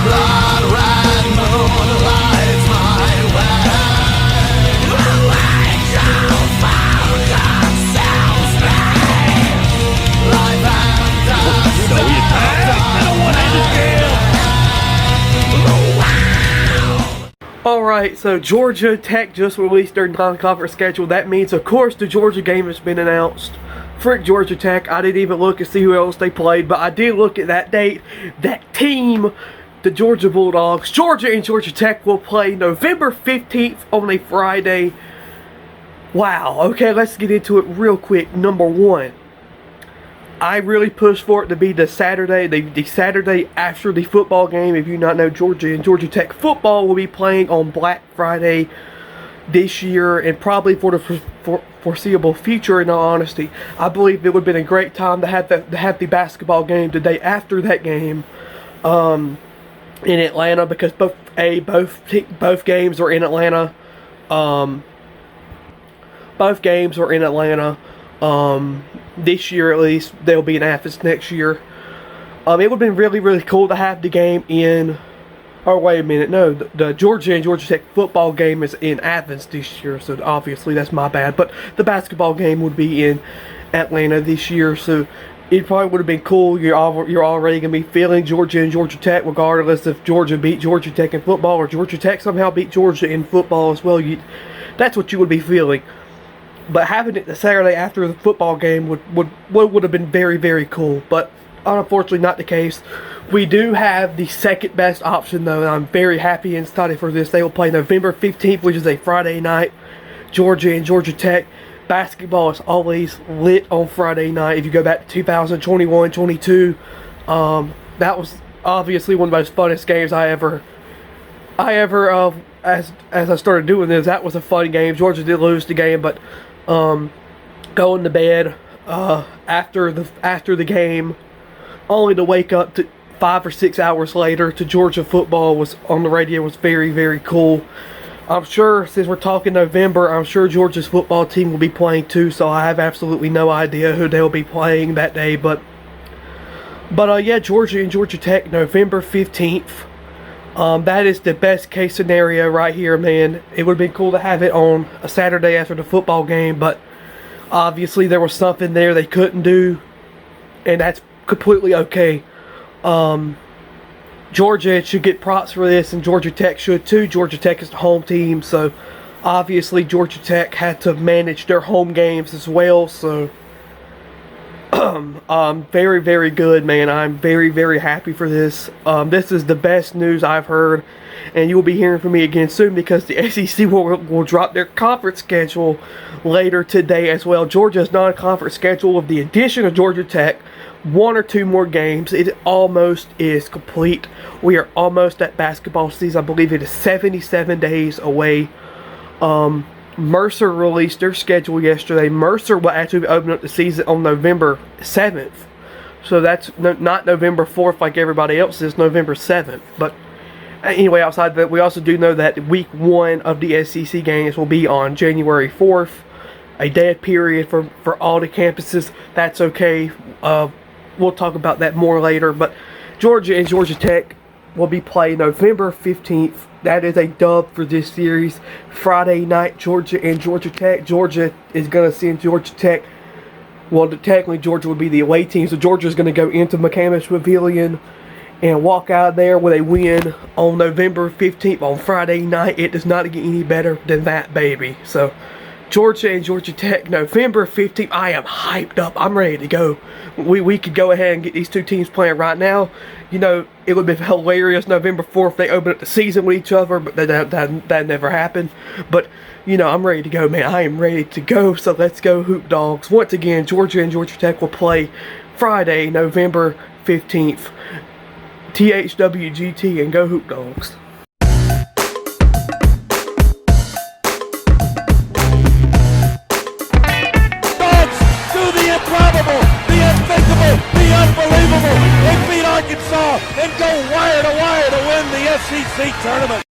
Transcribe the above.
Blood red moon lights my way. Angel found themselves made. Life and death. And a one-handed kill. Alright, so Georgia Tech just released their non-conference schedule. That means, of course, the Georgia game has been announced. Frick Georgia Tech. I didn't even look and see who else they played, but I did look at that date. That team, the Georgia Bulldogs, Georgia and Georgia Tech will play November 15th on a Friday. Wow. Okay, let's get into it real quick. Number one, I really pushed for it to be the Saturday, the Saturday after the football game. If you not know, Georgia and Georgia Tech football will be playing on Black Friday this year, and probably for the foreseeable future. In all honesty, I believe it would have been a great time to have the basketball game the day after that game in Atlanta, because both games are in Atlanta. Both games are in Atlanta. This year at least. They'll be in Athens next year. It would have been really, really cool to have the game in... Oh, wait a minute. No, the Georgia and Georgia Tech football game is in Athens this year, so obviously that's my bad. But the basketball game would be in Atlanta this year, so it probably would have been cool. You're already going to be feeling Georgia and Georgia Tech, regardless if Georgia beat Georgia Tech in football or Georgia Tech somehow beat Georgia in football as well. That's what you would be feeling. But having it the Saturday after the football game would have been very, very cool. But unfortunately not the case. We do have the second best option though, and I'm very happy and excited for this. They will play November 15th, which is a Friday night. Georgia and Georgia Tech. Basketball is always lit on Friday night. If you go back to 2021-22, that was obviously one of the most funnest games I ever as I started doing this. That was a fun game. Georgia did lose the game, but going to bed after the game, only to wake up to 5 or 6 hours later to Georgia football was on the radio was very, very cool. I'm sure, since we're talking November, I'm sure Georgia's football team will be playing too, so I have absolutely no idea who they'll be playing that day. But yeah, Georgia and Georgia Tech, November 15th. That is the best case scenario right here, man. It would have been cool to have it on a Saturday after the football game, but obviously there was something there they couldn't do, and that's completely okay. Georgia should get props for this, and Georgia Tech should too. Georgia Tech is the home team, so obviously Georgia Tech had to manage their home games as well, so very, very good, man. I'm very, very happy for this. This is the best news I've heard, and you will be hearing from me again soon, because the SEC will drop their conference schedule later today as well. Georgia's non-conference schedule, with the addition of Georgia Tech, 1 or 2 more games, it almost is complete. We are almost at basketball season. I believe it is 77 days away. Mercer released their schedule yesterday. Mercer will actually open up the season on November 7th. So that's not November 4th like everybody else is, November 7th. But anyway, outside that, we also do know that week 1 of the SEC games will be on January 4th. A dead period for all the campuses. That's okay. We'll talk about that more later. But Georgia and Georgia Tech will be playing November 15th. That is a dub for this series. Friday night, Georgia and Georgia Tech. Georgia is going to send Georgia Tech. Well, technically, Georgia would be the away team. So Georgia is going to go into McCamish Pavilion and walk out there with a win on November 15th on Friday night. It does not get any better than that, baby. So Georgia and Georgia Tech, November 15th. I am hyped up. I'm ready to go. We could go ahead and get these two teams playing right now. You know, it would be hilarious November 4th they open up the season with each other, but that never happened. But, you know, I'm ready to go, man. I am ready to go, so let's go Hoop Dogs. Once again, Georgia and Georgia Tech will play Friday, November 15th. THWGT and go Hoop Dogs. The unbelievable. They beat Arkansas and go wire to wire to win the SEC tournament.